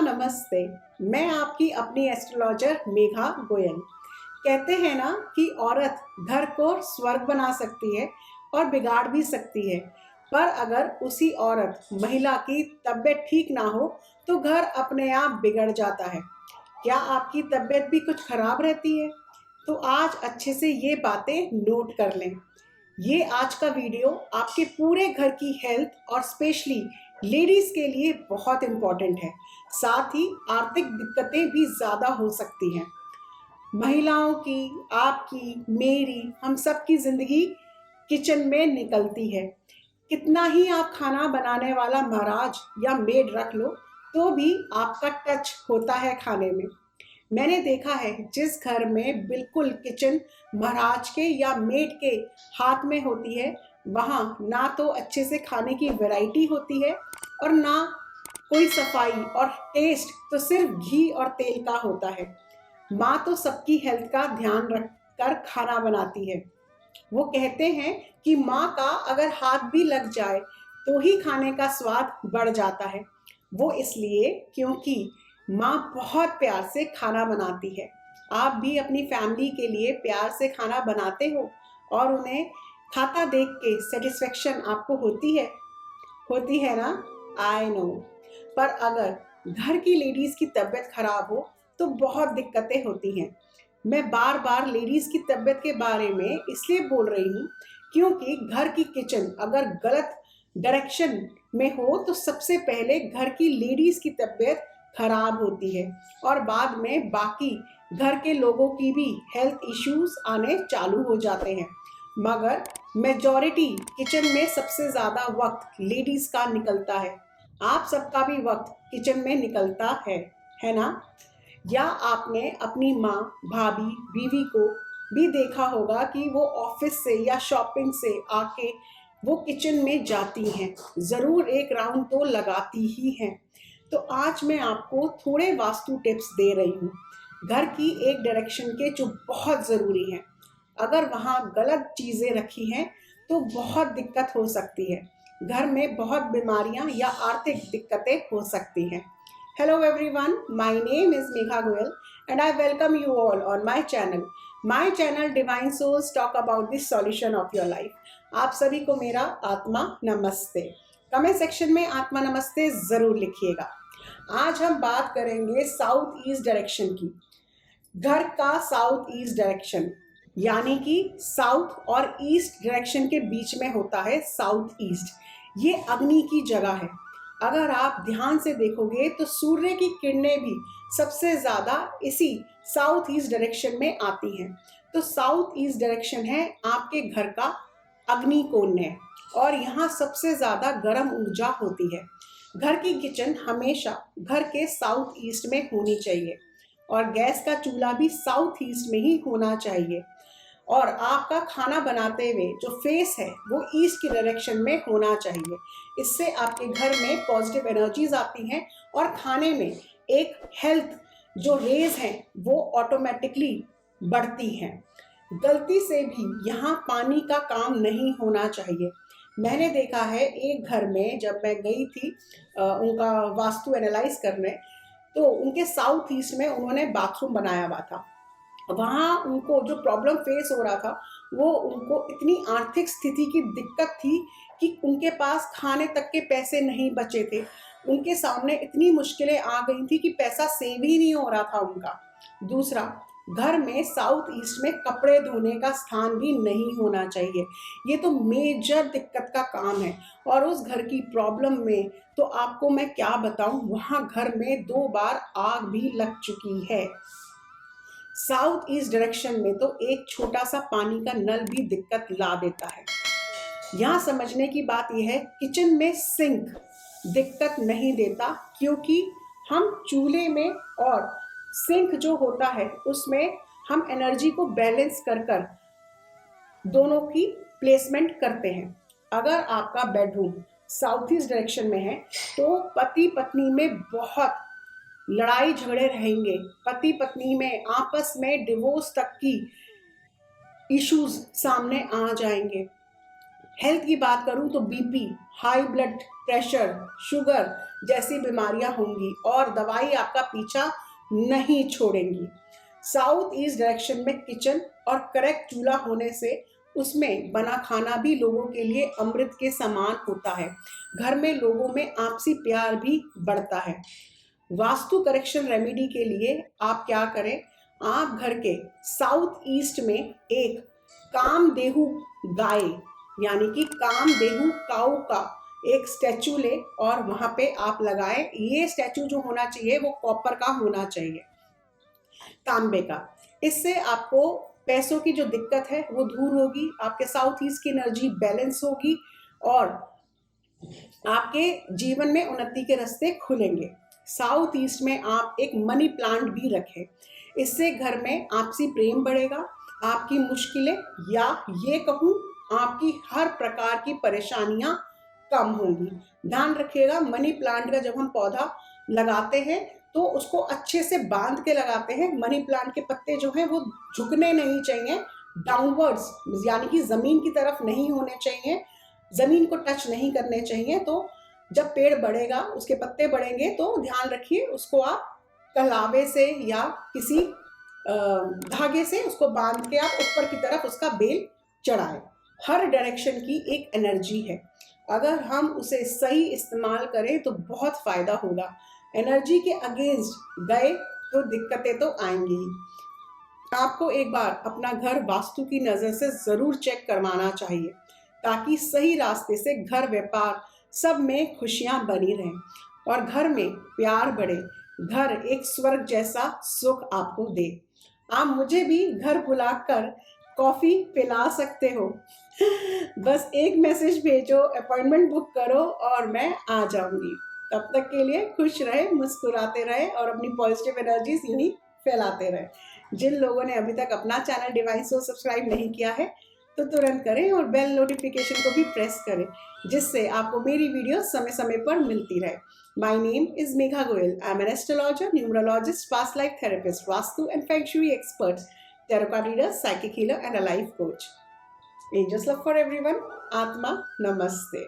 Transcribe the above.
नमस्ते। मैं आपकी अपनी एस्ट्रोलॉजर मेघा गोयल। कहते हैं ना कि औरत घर को स्वर्ग बना सकती है और बिगाड़ भी सकती है, पर अगर उसी औरत महिला की तबीयत ठीक ना हो तो घर अपने आप बिगड़ जाता है। क्या आपकी तबीयत भी कुछ खराब रहती है? तो आज अच्छे से ये बातें नोट कर लें। ये आज का वीडियो आपके पूरे घर की हेल्थ और स्पेशली लेडीज के लिए बहुत इम्पोर्टेंट है। साथ ही आर्थिक दिक्कतें भी ज़्यादा हो सकती हैं। महिलाओं की, आपकी, मेरी, हम सब की ज़िंदगी किचन में निकलती है। कितना ही आप खाना बनाने वाला महाराज या मेड रख लो तो भी आपका टच होता है खाने में। मैंने देखा है जिस घर में बिल्कुल किचन महाराज के या मेड के हाथ में होती है, वहाँ ना तो अच्छे से खाने की वैरायटी होती है और ना कोई सफाई, और टेस्ट तो सिर्फ घी और तेल का होता है। माँ तो सबकी हेल्थ का ध्यान रख कर खाना बनाती है। वो कहते हैं कि माँ का अगर हाथ भी लग जाए तो ही खाने का स्वाद बढ़ जाता है। वो इसलिए क्योंकि माँ बहुत प्यार से खाना बनाती है। आप भी अपनी फैमिली के लिए प्यार से खाना बनाते हो और उन्हें खाता देख के सेटिस्फेक्शन आपको होती है ना? I know. पर अगर घर की लेडीज की तबीयत खराब हो तो बहुत दिक्कतें होती हैं। मैं बार बार लेडीज की तबीयत के बारे में इसलिए बोल रही हूँ क्योंकि घर की किचन अगर गलत डायरेक्शन में हो तो सबसे पहले घर की लेडीज की तबीयत खराब होती है और बाद में बाकी घर के लोगों की भी हेल्थ इश्यूज आने चालू हो जाते हैं। मगर मेजॉरिटी किचन में सबसे ज़्यादा वक्त लेडीज का निकलता है। आप सबका भी वक्त किचन में निकलता है ना? या आपने अपनी माँ, भाभी, बीवी को भी देखा होगा कि वो ऑफिस से या शॉपिंग से आके वो किचन में जाती हैं, ज़रूर एक राउंड तो लगाती ही हैं। तो आज मैं आपको थोड़े वास्तु टिप्स दे रही हूँ घर की एक डायरेक्शन के, जो बहुत ज़रूरी हैं। अगर वहाँ गलत चीज़ें रखी हैं तो बहुत दिक्कत हो सकती है। घर में बहुत बीमारियाँ या आर्थिक दिक्कतें हो सकती हैं। Hello everyone, my name is Megha Goyal and I welcome you all on my channel. My channel Divine Souls talk about the solution of your life. आप सभी को मेरा आत्मा नमस्ते। कमेंट सेक्शन में आत्मा नमस्ते ज़रूर लिखिएगा। आज हम बात करेंगे साउथ ईस्ट डायरेक्शन की। घर का साउथ ईस्ट डायरेक्शन यानी कि साउथ और ईस्ट डायरेक्शन के बीच में होता है साउथ ईस्ट। ये अग्नि की जगह है। अगर आप ध्यान से देखोगे तो सूर्य की किरणें भी सबसे ज़्यादा इसी साउथ ईस्ट डायरेक्शन में आती हैं। तो साउथ ईस्ट डायरेक्शन है आपके घर का अग्नि कोण और यहाँ सबसे ज़्यादा गर्म ऊर्जा होती है। घर की किचन हमेशा घर के साउथ ईस्ट में होनी चाहिए और गैस का चूल्हा भी साउथ ईस्ट में ही होना चाहिए। और आपका खाना बनाते हुए जो फेस है वो ईस्ट की डायरेक्शन में होना चाहिए। इससे आपके घर में पॉजिटिव एनर्जीज आती हैं और खाने में एक हेल्थ जो रेज हैं वो ऑटोमेटिकली बढ़ती हैं। गलती से भी यहाँ पानी का काम नहीं होना चाहिए। मैंने देखा है एक घर में जब मैं गई थी उनका वास्तु एनालाइज करने, तो उनके साउथ ईस्ट में उन्होंने बाथरूम बनाया हुआ था। वहाँ उनको जो प्रॉब्लम फेस हो रहा था वो उनको इतनी आर्थिक स्थिति की दिक्कत थी कि उनके पास खाने तक के पैसे नहीं बचे थे। उनके सामने इतनी मुश्किलें आ गई थी कि पैसा सेव ही नहीं हो रहा था उनका। दूसरा, घर में साउथ ईस्ट में कपड़े धोने का स्थान भी नहीं होना चाहिए। ये तो मेजर दिक्कत का काम है। और उस घर की प्रॉब्लम में तो आपको मैं क्या बताऊं, वहाँ घर में 2 बार आग भी लग चुकी है। साउथ ईस्ट डायरेक्शन में तो एक छोटा सा पानी का नल भी दिक्कत ला देता है। यहाँ समझने की बात यह है, किचन में सिंक दिक्कत नहीं देता क्योंकि हम चूल्हे में और सिंक जो होता है उसमें हम एनर्जी को बैलेंस कर कर दोनों की प्लेसमेंट करते हैं। अगर आपका बेडरूम साउथ ईस्ट डायरेक्शन में है तो पति पत्नी में बहुत लड़ाई झगड़े रहेंगे। पति पत्नी में आपस में डिवोर्स तक की इश्यूज सामने आ जाएंगे। हेल्थ की बात करूं तो BP, high blood pressure, sugar जैसी बीमारियां होंगी और दवाई आपका पीछा नहीं छोड़ेंगी। साउथ ईस्ट डायरेक्शन में किचन और करेक्ट चूल्हा होने से उसमें बना खाना भी लोगों के लिए अमृत के समान होता है। घर में लोगों में आपसी प्यार भी बढ़ता है। वास्तु करेक्शन रेमेडी के लिए आप क्या करें, आप घर के साउथ ईस्ट में एक कामदेहु गाय यानी कि कामदेहु काऊ का एक स्टैचू ले और वहां पे आप लगाएं। ये स्टैचू जो होना चाहिए वो कॉपर का होना चाहिए, तांबे का। इससे आपको पैसों की जो दिक्कत है वो दूर होगी, आपके साउथ ईस्ट की एनर्जी बैलेंस होगी और आपके जीवन में उन्नति के रास्ते खुलेंगे। साउथ ईस्ट में आप एक मनी प्लांट भी रखें, इससे घर में आपसी प्रेम बढ़ेगा, आपकी मुश्किलें या ये कहूँ आपकी हर प्रकार की परेशानियां कम होंगी। ध्यान रखिएगा, मनी प्लांट का जब हम पौधा लगाते हैं तो उसको अच्छे से बांध के लगाते हैं। मनी प्लांट के पत्ते जो हैं वो झुकने नहीं चाहिए, डाउनवर्ड्स यानी कि जमीन की तरफ नहीं होने चाहिए, जमीन को टच नहीं करने चाहिए। तो जब पेड़ बढ़ेगा, उसके पत्ते बढ़ेंगे तो ध्यान रखिए उसको आप कलावे से या किसी धागे से उसको बांध के आप ऊपर की तरफ उसका बेल चढ़ाएं। हर डायरेक्शन की एक एनर्जी है, अगर हम उसे सही इस्तेमाल करें तो बहुत फायदा होगा। एनर्जी के अगेंस्ट गए तो दिक्कतें तो आएंगी ही। आपको एक बार अपना घर वास्तु की नज़र से ज़रूर चेक करवाना चाहिए ताकि सही रास्ते से घर व्यापार सब में खुशियां बनी रहें और घर में प्यार बढ़े, घर एक स्वर्ग जैसा सुख आपको दे। आप मुझे भी घर बुलाकर कॉफ़ी पिला सकते हो, बस एक मैसेज भेजो, अपॉइंटमेंट बुक करो और मैं आ जाऊंगी। तब तक के लिए खुश रहे, मुस्कुराते रहे और अपनी पॉजिटिव एनर्जीज यूं ही फैलाते रहे। जिन लोगों ने अभी तक अपना चैनल डिवाइन सोल सब्सक्राइब नहीं किया है तो तुरंत करें और बेल नोटिफिकेशन को भी प्रेस करें, जिससे आपको मेरी वीडियो समय समय पर मिलती रहे। My name is Megha Goyal. I am an astrologer, numerologist, past life therapist, Vastu and Feng Shui expert, tarot card reader, psychic healer and a life coach. Angels love for everyone. Atma Namaste.